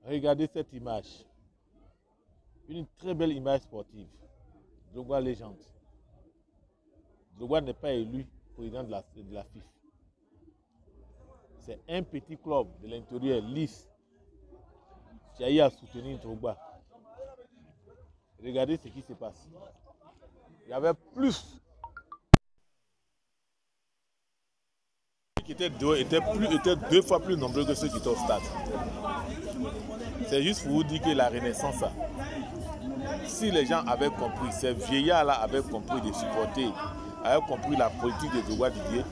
Regardez cette image. Une très belle image sportive. Drogba légende. Drogba n'est pas élu président de la FIFA. C'est un petit club de l'intérieur, lisse, qui a eu à soutenir Drogba. Regardez ce qui se passe. Il y avait plus qui étaient deux fois plus nombreux que ceux qui étaient au stade. C'est juste pour vous dire que la Renaissance, si les gens avaient compris, ces vieillards-là avaient compris de supporter, avaient compris la politique de Drogba Didier,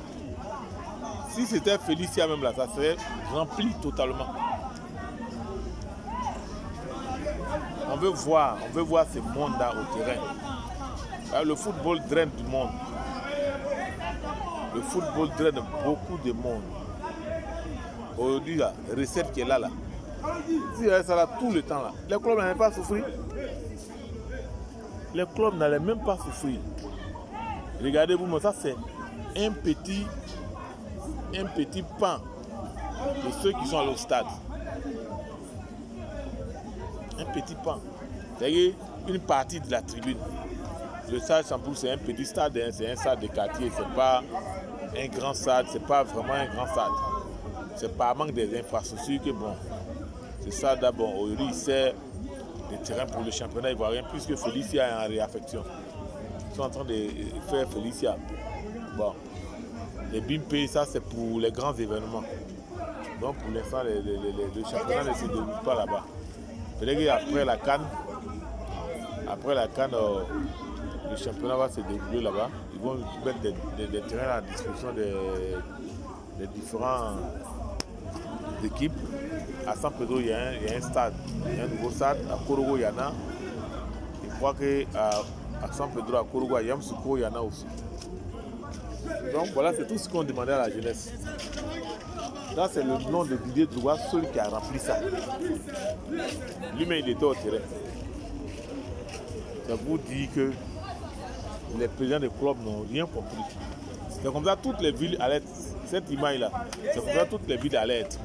si c'était Félicia même là, ça serait rempli totalement. On veut voir ce monde-là au terrain. Alors, le football draine du monde. Le football draine beaucoup de monde. Aujourd'hui, la recette qui est là, si ça là tout le temps là, les clubs n'allaient pas souffrir. Les clubs n'allaient même pas souffrir. Regardez-vous, ça c'est un petit pan de ceux qui sont allés au stade. Un petit pan. C'est-à-dire une partie de la tribune. Le stade Champoul, c'est un petit stade, hein, c'est un stade de quartier, c'est pas un grand stade, c'est pas vraiment un grand stade. C'est par manque des infrastructures que bon. C'est ça d'abord. Aujourd'hui, il sert des terrains pour le championnat ivoirien puisque Félicia est en réaffection. Ils sont en train de faire Félicia. Bon. Les BIMP, ça c'est pour les grands événements. Donc pour l'instant, le championnat ne se déroule pas là-bas. Peut-être qu'après la CAN, le championnat va se dérouler là-bas. Ils vont mettre des terrains à la disposition des différentes équipes. À San Pedro, il y a un stade, il y a un nouveau stade. À Korogo, il y en a. Je crois qu'à San Pedro, à Korogo, à Yamoussoukro, il y en a aussi. Donc voilà, c'est tout ce qu'on demandait à la jeunesse. Là, c'est le nom de Didier Drogba, celui qui a rempli ça. Lui-même, il était au terrain. Ça vous dit que les présidents des clubs n'ont rien compris. C'est comme ça toutes les villes allaient être. Cette image-là, c'est comme ça toutes les villes allaient être.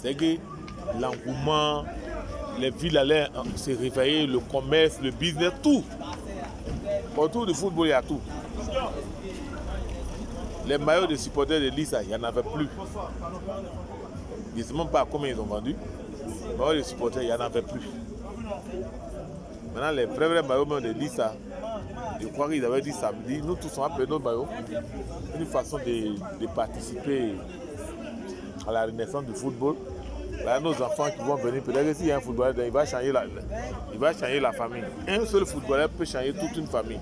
C'est que l'engouement, les villes allaient se réveiller, le commerce, le business, tout. Autour du football, il y a tout. Les maillots de supporters de Lissa, il n'y en avait plus. Je ne sais même pas combien ils ont vendu. Les maillots de supporters, il n'y en avait plus. Maintenant, les vrais maillots de Lissa, je crois qu'ils avaient dit samedi, nous tous on a pris nos maillots. Une façon de participer à la renaissance du football. Là, nos enfants qui vont venir, peut-être que s'il y a un footballeur, il va changer la famille. Un seul footballeur peut changer toute une famille.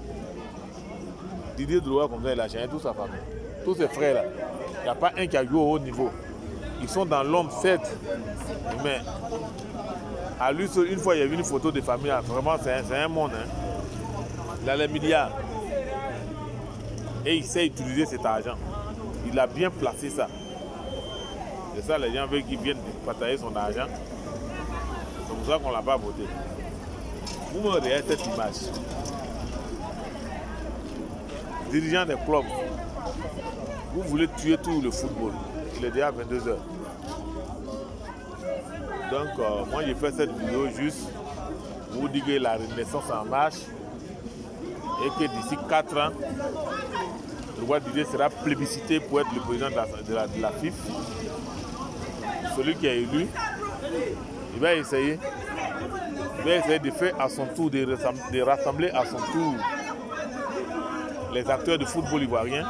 Didier Drogba, comme ça, il a changé toute sa famille. Tous ses frères là, il n'y a pas un qui a joué au haut niveau. Ils sont dans l'ombre, certes. Mais à lui seul, une fois il y a vu une photo de famille, là, vraiment c'est un monde. Hein. Il a les milliards. Et il sait utiliser cet argent. Il a bien placé ça. C'est ça, les gens veulent qu'il vienne partager son argent. C'est pour ça qu'on ne l'a pas voté. Vous me regardez cette image. Dirigeant des clubs, vous voulez tuer tout le football. Il est déjà 22 h. Donc, moi, j'ai fait cette vidéo juste pour vous dire que la renaissance en marche et que d'ici 4 ans, Drogba Didier sera plébiscité pour être le président de la FIFA. Celui qui est élu, il va essayer de faire à son tour, de rassembler à son tour les acteurs de football ivoirien.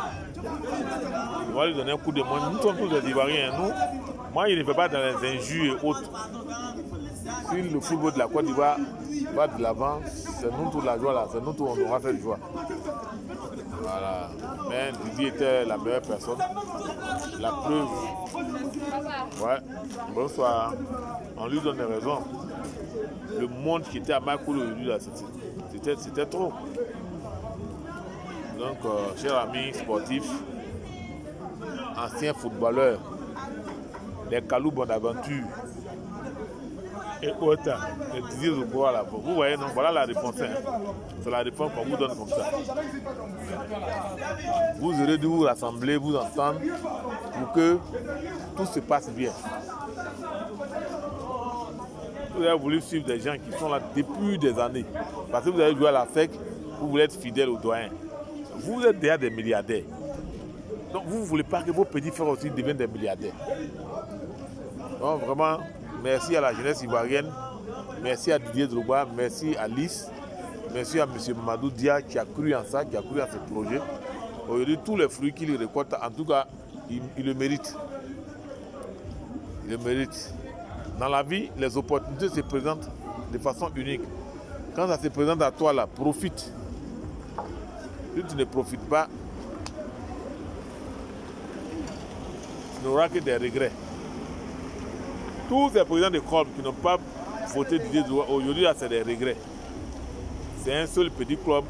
Il va lui donner un coup de main. Nous sommes tous des Ivoiriens. Moi, je ne vais pas dans les injures et autres. Si le football de la Côte d'Ivoire va de l'avant, c'est nous toute la joie là. C'est nous tous on aura cette joie. Voilà. Mais Didier était la meilleure personne. La preuve. Ouais. Bonsoir. On lui donne des raisons. Le monde qui était à Makoul aujourd'hui là, c'était trop. Donc, chers amis sportifs, anciens footballeurs, les Kalou Bonaventure et autres, les Didier Drogba là. Vous voyez, non, voilà la réponse. Hein. C'est la réponse qu'on vous donne comme ça. Vous aurez dû vous rassembler, vous entendre pour que tout se passe bien. vous avez voulu suivre des gens qui sont là depuis des années. Parce que vous avez joué à la FEC, vous voulez être fidèle aux doyens. Vous êtes déjà des milliardaires. Donc vous ne voulez pas que vos petits frères aussi deviennent des milliardaires. Donc vraiment, merci à la jeunesse ivoirienne, merci à Didier Drogba, merci à Lys, merci à M. Mamadou Dia qui a cru en ça, qui a cru en ce projet. Aujourd'hui, tous les fruits qu'il récolte, en tout cas, il le mérite. Il le mérite. Dans la vie, les opportunités se présentent de façon unique. Quand ça se présente à toi, là, profite. Si tu ne profites pas, tu n'auras que des regrets. Tous ces présidents de clubs qui n'ont pas voté Didier Drogba, aujourd'hui, c'est des regrets. C'est un seul petit club.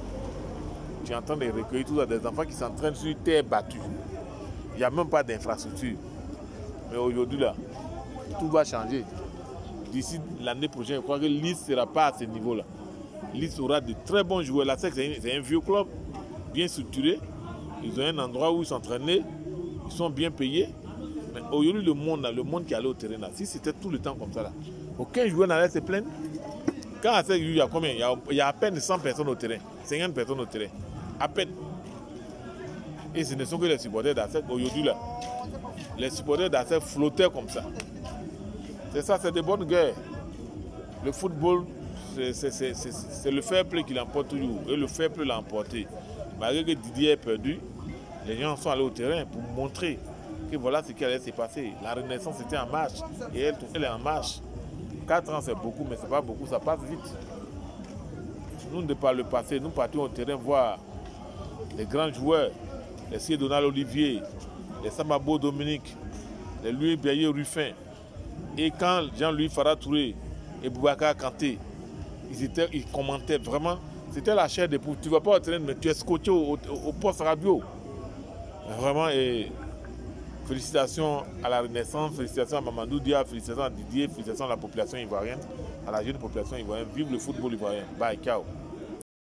Tu es en train de recueillir tous des enfants qui s'entraînent sur terre battue. Il n'y a même pas d'infrastructure. Mais aujourd'hui, là, tout va changer. D'ici l'année prochaine, je crois que Lys ne sera pas à ce niveau-là. Lys aura de très bons joueurs. La SEC, c'est un vieux club, bien structuré. Ils ont un endroit où ils s'entraînaient. Ils sont bien payés. Mais aujourd'hui, le monde qui allait au terrain, là, si c'était tout le temps comme ça, là, aucun joueur n'allait se plaindre. Quand la SEC, il y a combien? Il y a à peine 100 personnes au terrain, 50 personnes au terrain. À peine. Et ce ne sont que les supporters d'ASEC. Aujourd'hui, là, les supporters d'ASEC flottaient comme ça. C'est ça, c'est de bonnes guerres. Le football, c'est le fair play qui l'emporte toujours. Et le fair play l'a emporté. Malgré que Didier est perdu, les gens sont allés au terrain pour montrer que voilà ce qui allait se passer. La Renaissance était en marche. Et elle est en marche. 4 ans, c'est beaucoup, mais ce n'est pas beaucoup, ça passe vite. Nous, de par le passé, nous partions au terrain voir les grands joueurs, les Sié Donald Olivier, les Samabo Dominique, les Louis Biaye Ruffin. Et quand Jean-Louis Farah Touré et Boubacar Kanté, ils commentaient vraiment, c'était la chair des poux. Tu ne vas pas au terrain, mais tu es scotché au poste radio. Vraiment, et félicitations à la Renaissance, félicitations à Mamadou Dia, félicitations à Didier, félicitations à la population ivoirienne, à la jeune population ivoirienne. Vive le football ivoirien. Bye, ciao.